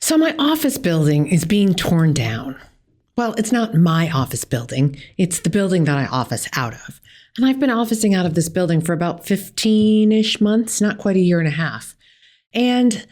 So my office building is being torn down. Well, it's not my office building. It's the building that I office out of. And I've been officing out of this building for about 15-ish months, not quite a year and a half. And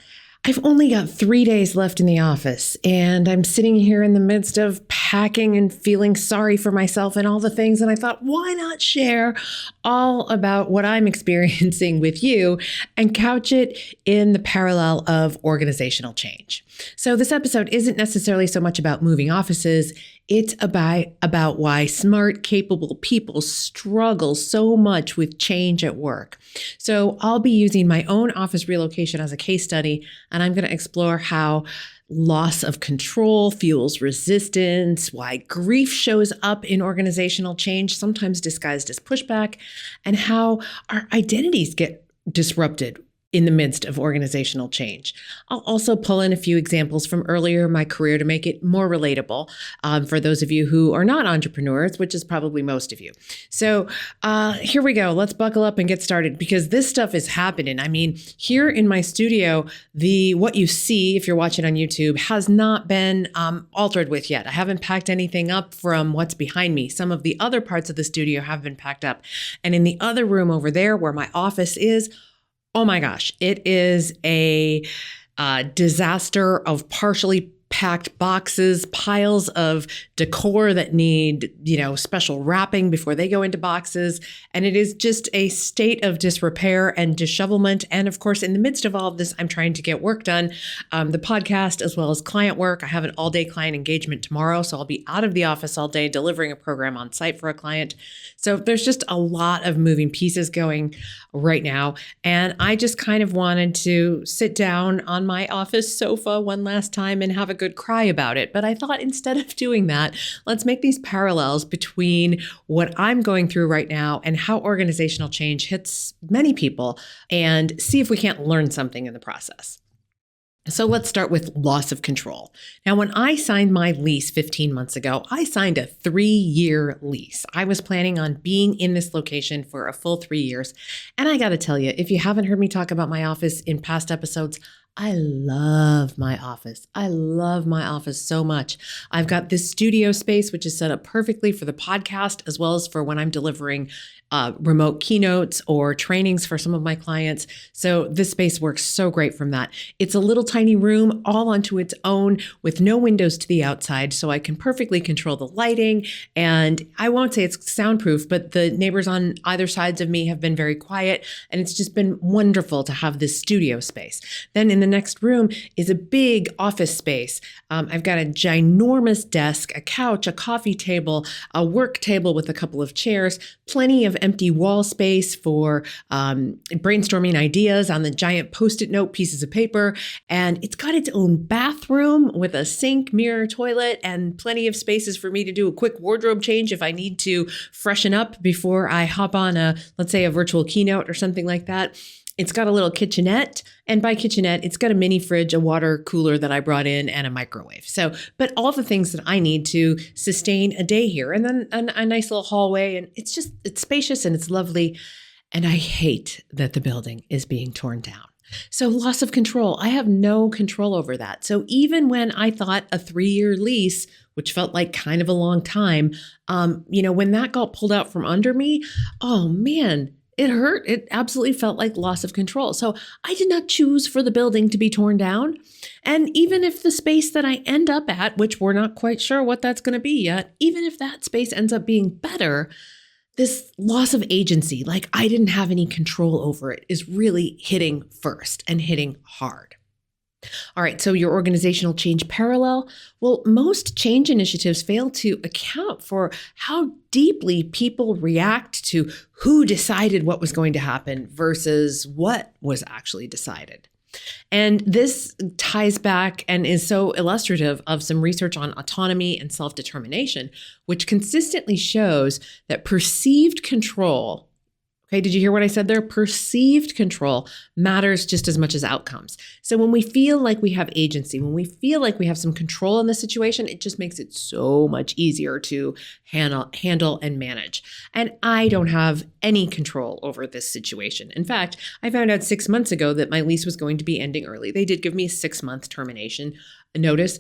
I've only got 3 days left in the office, and I'm sitting here in the midst of packing and feeling sorry for myself and all the things. And I thought, why not share all about what I'm experiencing with you and couch it in the parallel of organizational change? So this episode isn't necessarily so much about moving offices. It's about why smart, capable people struggle so much with change at work. So I'll be using my own office relocation as a case study, and I'm going to explore how loss of control fuels resistance, why grief shows up in organizational change, sometimes disguised as pushback, and how our identities get disrupted in the midst of organizational change. I'll also pull in a few examples from earlier in my career to make it more relatable for those of you who are not entrepreneurs, which is probably most of you. So here we go. Let's buckle up and get started because this stuff is happening. I mean, here in my studio, what you see, if you're watching on YouTube, has not been altered with yet. I haven't packed anything up from what's behind me. Some of the other parts of the studio have been packed up. And in the other room over there where my office is, oh my gosh, it is a disaster of partially packed boxes, piles of decor that need, special wrapping before they go into boxes. And it is just a state of disrepair and dishevelment. And of course, in the midst of all of this, I'm trying to get work done, the podcast, as well as client work. I have an all-day client engagement tomorrow, so I'll be out of the office all day delivering a program on site for a client. So there's just a lot of moving pieces going right now. And I just kind of wanted to sit down on my office sofa one last time and have a good cry about it. But I thought instead of doing that, let's make these parallels between what I'm going through right now and how organizational change hits many people and see if we can't learn something in the process. So let's start with loss of control. Now, when I signed my lease 15 months ago, I signed a 3-year lease. I was planning on being in this location for a full 3 years. And I got to tell you, if you haven't heard me talk about my office in past episodes, I love my office. I love my office so much. I've got this studio space, which is set up perfectly for the podcast, as well as for when I'm delivering remote keynotes or trainings for some of my clients. So this space works so great from that. It's a little tiny room all onto its own with no windows to the outside. So I can perfectly control the lighting. And I won't say it's soundproof, but the neighbors on either sides of me have been very quiet. And it's just been wonderful to have this studio space. Then in the next room is a big office space. I've got a ginormous desk, a couch, a coffee table, a work table with a couple of chairs, plenty of empty wall space for brainstorming ideas on the giant Post-it note pieces of paper. And it's got its own bathroom with a sink, mirror, toilet, and plenty of spaces for me to do a quick wardrobe change if I need to freshen up before I hop on let's say a virtual keynote or something like that. It's got a little kitchenette, and by kitchenette, it's got a mini fridge, a water cooler that I brought in, and a microwave. So, but all the things that I need to sustain a day here, and then a nice little hallway, and it's spacious and it's lovely. And I hate that the building is being torn down. So loss of control, I have no control over that. So even when I thought a 3-year lease, which felt like kind of a long time, when that got pulled out from under me, oh man, it hurt. It absolutely felt like loss of control. So I did not choose for the building to be torn down. And even if the space that I end up at, which we're not quite sure what that's going to be yet, even if that space ends up being better, this loss of agency, like I didn't have any control over it, is really hitting first and hitting hard. All right, so your organizational change parallel. Well, most change initiatives fail to account for how deeply people react to who decided what was going to happen versus what was actually decided. And this ties back and is so illustrative of some research on autonomy and self-determination, which consistently shows that perceived control, Okay, did you hear what I said there? Perceived control matters just as much as outcomes. So when we feel like we have agency, when we feel like we have some control in the situation, it just makes it so much easier to handle and manage. And I don't have any control over this situation. In fact, I found out 6 months ago that my lease was going to be ending early. They did give me a 6-month termination notice.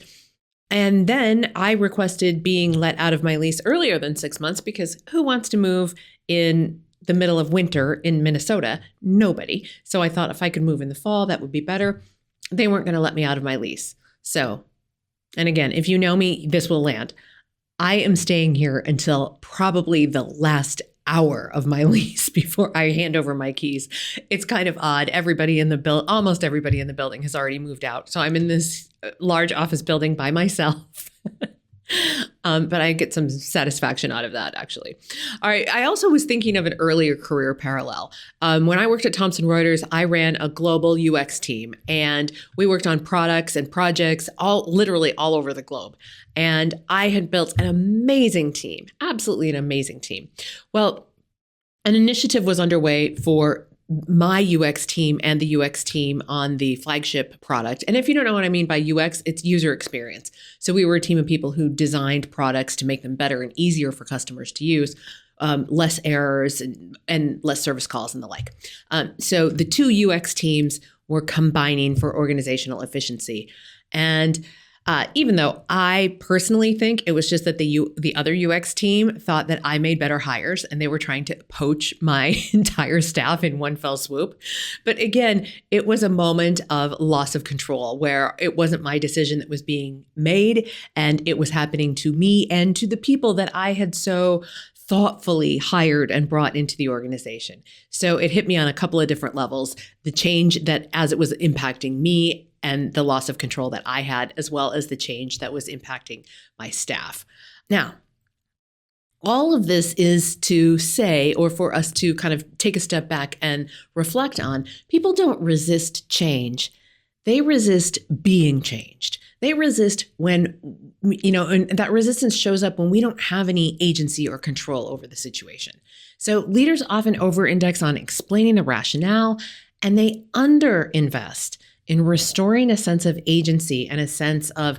And then I requested being let out of my lease earlier than 6 months because who wants to move in the middle of winter in Minnesota? Nobody. So I thought if I could move in the fall, that would be better. They weren't going to let me out of my lease. So, and again, if you know me, this will land. I am staying here until probably the last hour of my lease before I hand over my keys. It's kind of odd. Almost everybody in the building has already moved out. So I'm in this large office building by myself. But I get some satisfaction out of that, actually. All right. I also was thinking of an earlier career parallel. When I worked at Thomson Reuters, I ran a global UX team, and we worked on products and projects literally all over the globe. And I had built an amazing team, absolutely an amazing team. Well, an initiative was underway for my UX team and the UX team on the flagship product. And if you don't know what I mean by UX, it's user experience. So we were a team of people who designed products to make them better and easier for customers to use, less errors and less service calls and the like. So the two UX teams were combining for organizational efficiency. And even though I personally think it was just that the other UX team thought that I made better hires and they were trying to poach my entire staff in one fell swoop. But again, it was a moment of loss of control where it wasn't my decision that was being made, and it was happening to me and to the people that I had so thoughtfully hired and brought into the organization. So it hit me on a couple of different levels. The change that as it was impacting me and the loss of control that I had, as well as the change that was impacting my staff. Now, all of this is to say, or for us to kind of take a step back and reflect on, people don't resist change. They resist being changed. They resist when, and that resistance shows up when we don't have any agency or control over the situation. So leaders often over-index on explaining the rationale, and they under-invest in restoring a sense of agency and a sense of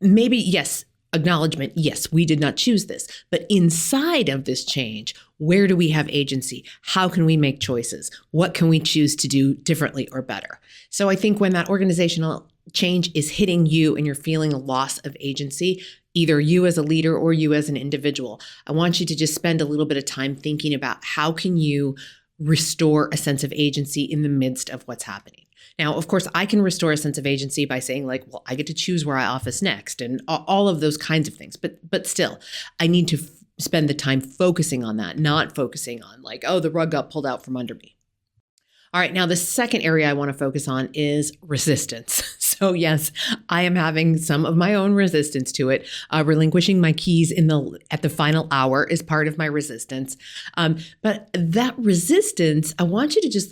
maybe, yes, acknowledgement, yes, we did not choose this, but inside of this change, where do we have agency? How can we make choices? What can we choose to do differently or better? So I think when that organizational change is hitting you and you're feeling a loss of agency, either you as a leader or you as an individual, I want you to just spend a little bit of time thinking about how can you restore a sense of agency in the midst of what's happening. Now, of course, I can restore a sense of agency by saying I get to choose where I office next and all of those kinds of things. But still, I need to spend the time focusing on that, not focusing on the rug got pulled out from under me. All right, now the second area I want to focus on is resistance. So yes, I am having some of my own resistance to it. Relinquishing my keys at the final hour is part of my resistance. But that resistance, I want you to just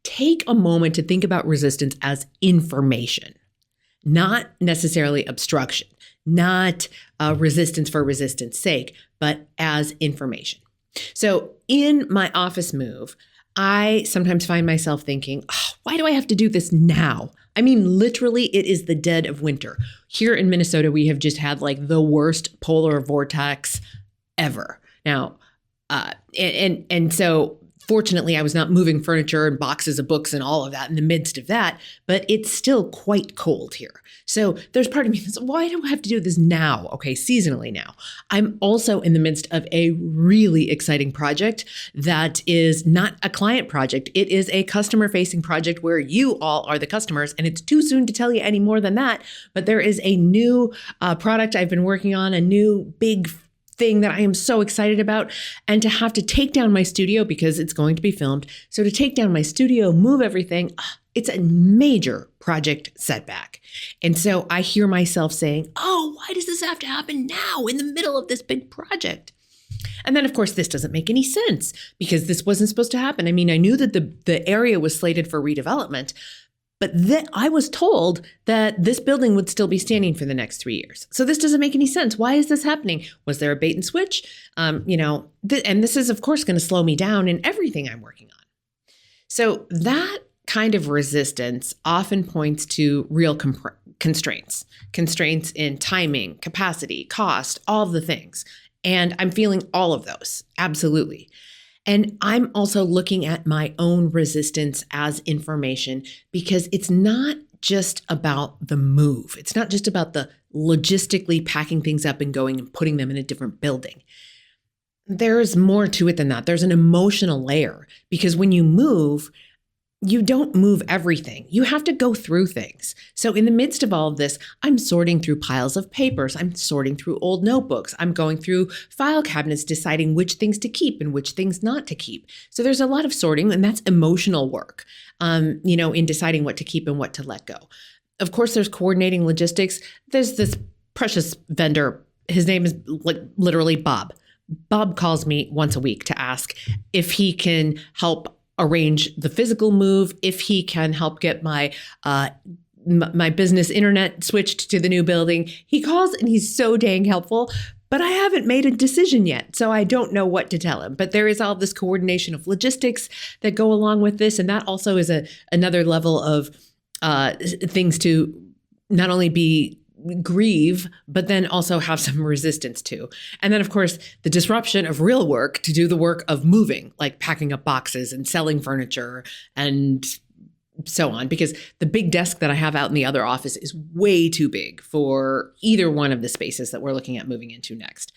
take a moment to think about resistance as information, not necessarily obstruction, not resistance for resistance sake, but as information. So in my office move, I sometimes find myself thinking, why do I have to do this now? I mean, literally, it is the dead of winter. Here in Minnesota, we have just had the worst polar vortex ever. Now, and so fortunately, I was not moving furniture and boxes of books and all of that in the midst of that, but it's still quite cold here. So there's part of me that's, why do I have to do this now? Okay, seasonally now. I'm also in the midst of a really exciting project that is not a client project. It is a customer-facing project where you all are the customers, and it's too soon to tell you any more than that, but there is a new product I've been working on, a new big thing that I am so excited about, and to have to take down my studio because it's going to be filmed. So to take down my studio, move everything, it's a major project setback. And so I hear myself saying, why does this have to happen now in the middle of this big project? And then, of course, this doesn't make any sense because this wasn't supposed to happen. I mean, I knew that the area was slated for redevelopment, But I was told that this building would still be standing for the next 3 years. So this doesn't make any sense. Why is this happening? Was there a bait and switch? And this is, of course, going to slow me down in everything I'm working on. So that kind of resistance often points to real constraints in timing, capacity, cost, all of the things. And I'm feeling all of those. Absolutely. And I'm also looking at my own resistance as information, because it's not just about the move. It's not just about the logistically packing things up and going and putting them in a different building. There's more to it than that. There's an emotional layer, because when you move, you don't move everything. You have to go through things. So in the midst of all of this, I'm sorting through piles of papers. I'm sorting through old notebooks. I'm going through file cabinets, deciding which things to keep and which things not to keep. So there's a lot of sorting, and that's emotional work, in deciding what to keep and what to let go. Of course, there's coordinating logistics. There's this precious vendor. His name is literally Bob. Bob calls me once a week to ask if he can help arrange the physical move, if he can help get my business internet switched to the new building. He calls and he's so dang helpful, but I haven't made a decision yet, so I don't know what to tell him. But there is all this coordination of logistics that go along with this, and that also is another level of things to not only grieve, but then also have some resistance to. And then, of course, the disruption of real work to do the work of moving, like packing up boxes and selling furniture and so on, because the big desk that I have out in the other office is way too big for either one of the spaces that we're looking at moving into next.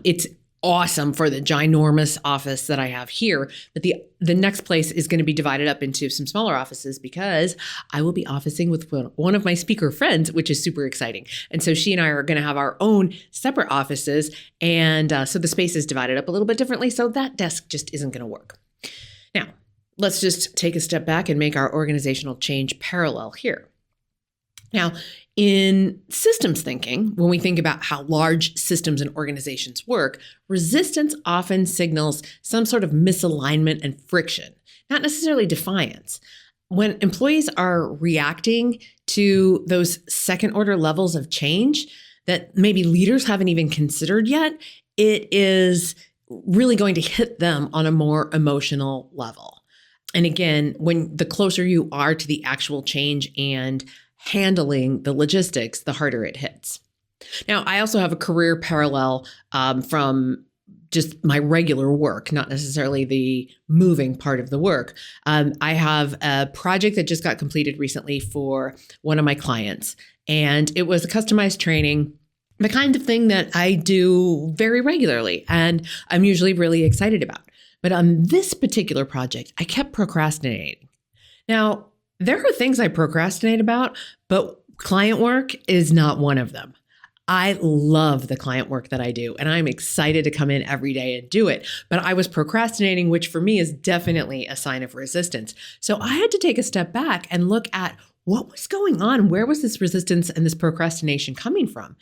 It's awesome for the ginormous office that I have here, but the next place is going to be divided up into some smaller offices, because I will be officing with one of my speaker friends, which is super exciting. And so she and I are going to have our own separate offices, and so the space is divided up a little bit differently, so that desk just isn't going to work. Now, let's just take a step back and make our organizational change parallel here. Now, in systems thinking, when we think about how large systems and organizations work, resistance often signals some sort of misalignment and friction, not necessarily defiance. When employees are reacting to those second order levels of change that maybe leaders haven't even considered yet, it is really going to hit them on a more emotional level. And again, when the closer you are to the actual change and handling the logistics, the harder it hits. Now, I also have a career parallel from just my regular work, not necessarily the moving part of the work. I have a project that just got completed recently for one of my clients, and it was a customized training, the kind of thing that I do very regularly, and I'm usually really excited about. But on this particular project, I kept procrastinating. Now, there are things I procrastinate about, but client work is not one of them. I love the client work that I do, and I'm excited to come in every day and do it. But I was procrastinating, which for me is definitely a sign of resistance. So I had to take a step back and look at what was going on. Where was this resistance and this procrastination coming from?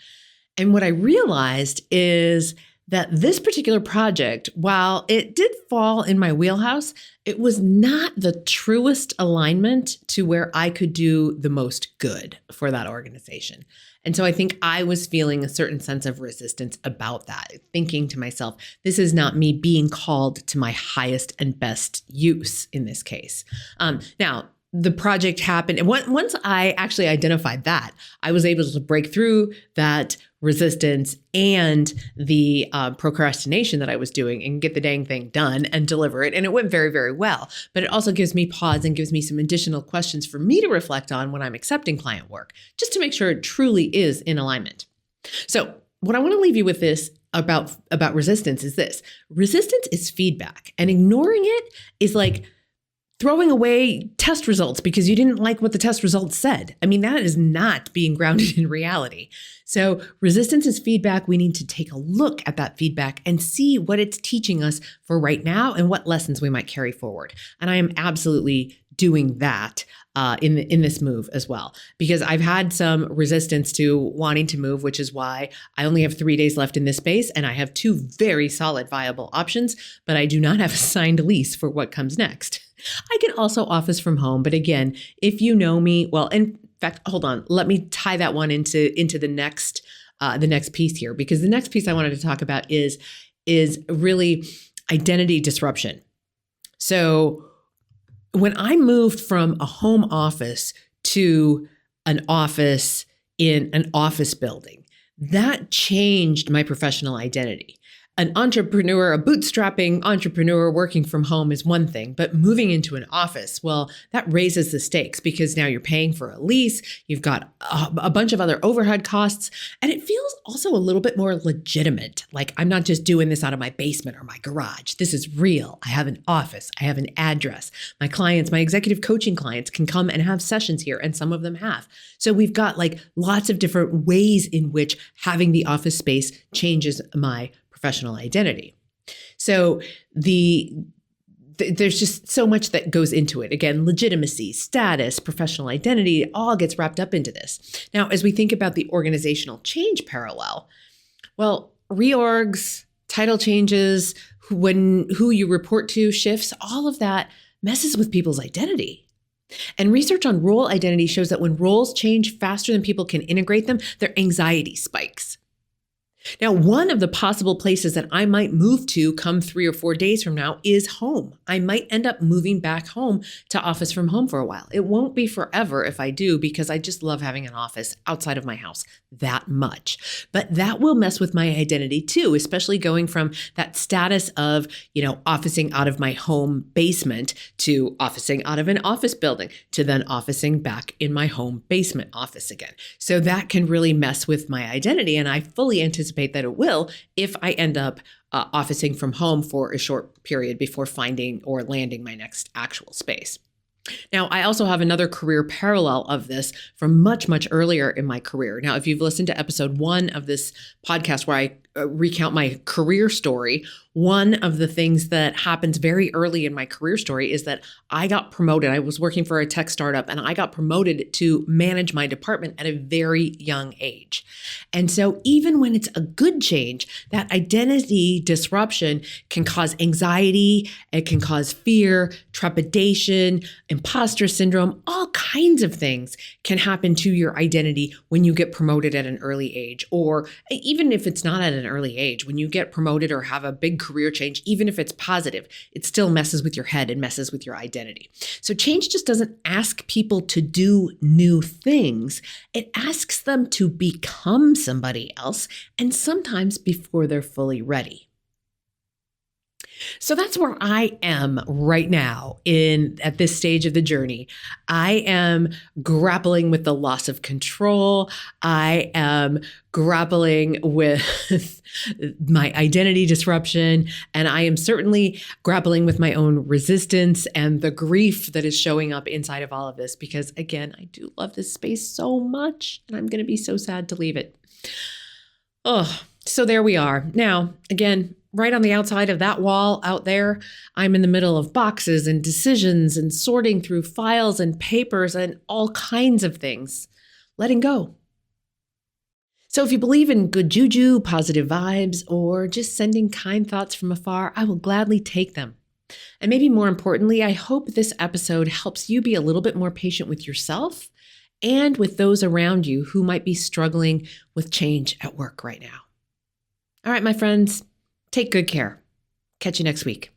And what I realized is that this particular project, while it did fall in my wheelhouse, it was not the truest alignment to where I could do the most good for that organization. And so I think I was feeling a certain sense of resistance about that, thinking to myself, this is not me being called to my highest and best use in this case. Now, the project happened. And once I actually identified that, I was able to break through that resistance and the procrastination that I was doing and get the dang thing done and deliver it. And it went very, very well. But it also gives me pause and gives me some additional questions for me to reflect on when I'm accepting client work, just to make sure it truly is in alignment. So what I want to leave you with this about resistance is this. Resistance is feedback, and ignoring it is like throwing away test results because you didn't like what the test results said. I mean, that is not being grounded in reality. So resistance is feedback. We need to take a look at that feedback and see what it's teaching us for right now and what lessons we might carry forward. And I am absolutely doing that in this move as well, because I've had some resistance to wanting to move, which is why I only have 3 days left in this space, and I have 2 very solid, viable options, but I do not have a signed lease for what comes next. I can also office from home, but again, if you know me, well, in fact, hold on, let me tie that one into the next piece here, because the next piece I wanted to talk about is really identity disruption. So when I moved from a home office to an office in an office building, that changed my professional identity. An entrepreneur, a bootstrapping entrepreneur working from home is one thing, but moving into an office, well, that raises the stakes because now you're paying for a lease, you've got a bunch of other overhead costs, and it feels also a little bit more legitimate. Like I'm not just doing this out of my basement or my garage. This is real. I have an office. I have an address. My clients, my executive coaching clients can come and have sessions here, and some of them have. So we've got like lots of different ways in which having the office space changes my professional identity. So there's just so much that goes into it. Again, legitimacy, status, professional identity, it all gets wrapped up into this. Now, as we think about the organizational change parallel, well, reorgs, title changes, who you report to shifts, all of that messes with people's identity. And research on role identity shows that when roles change faster than people can integrate them, their anxiety spikes. Now, one of the possible places that I might move to come 3 or 4 days from now is home. I might end up moving back home to office from home for a while. It won't be forever if I do, because I just love having an office outside of my house that much. But that will mess with my identity too, especially going from that status of, officing out of my home basement to officing out of an office building to then officing back in my home basement office again. So that can really mess with my identity. And I fully anticipate that it will if I end up officing from home for a short period before finding or landing my next actual space. Now, I also have another career parallel of this from much, much earlier in my career. Now, if you've listened to episode 1 of this podcast where I recount my career story, one of the things that happens very early in my career story is that I got promoted. I was working for a tech startup and I got promoted to manage my department at a very young age. And so even when it's a good change, that identity disruption can cause anxiety, it can cause fear, trepidation, imposter syndrome, all kinds of things can happen to your identity when you get promoted at an early age, or even if it's not at an early age, when you get promoted or have a big career change, even if it's positive, it still messes with your head and messes with your identity. So change just doesn't ask people to do new things. It asks them to become somebody else, and sometimes before they're fully ready. So that's where I am right now at this stage of the journey. I am grappling with the loss of control. I am grappling with my identity disruption, and I am certainly grappling with my own resistance and the grief that is showing up inside of all of this, because again, I do love this space so much, and I'm going to be so sad to leave it. Oh, so there we are. Now, again, right on the outside of that wall out there, I'm in the middle of boxes and decisions and sorting through files and papers and all kinds of things, letting go. So if you believe in good juju, positive vibes, or just sending kind thoughts from afar, I will gladly take them. And maybe more importantly, I hope this episode helps you be a little bit more patient with yourself and with those around you who might be struggling with change at work right now. All right, my friends. Take good care. Catch you next week.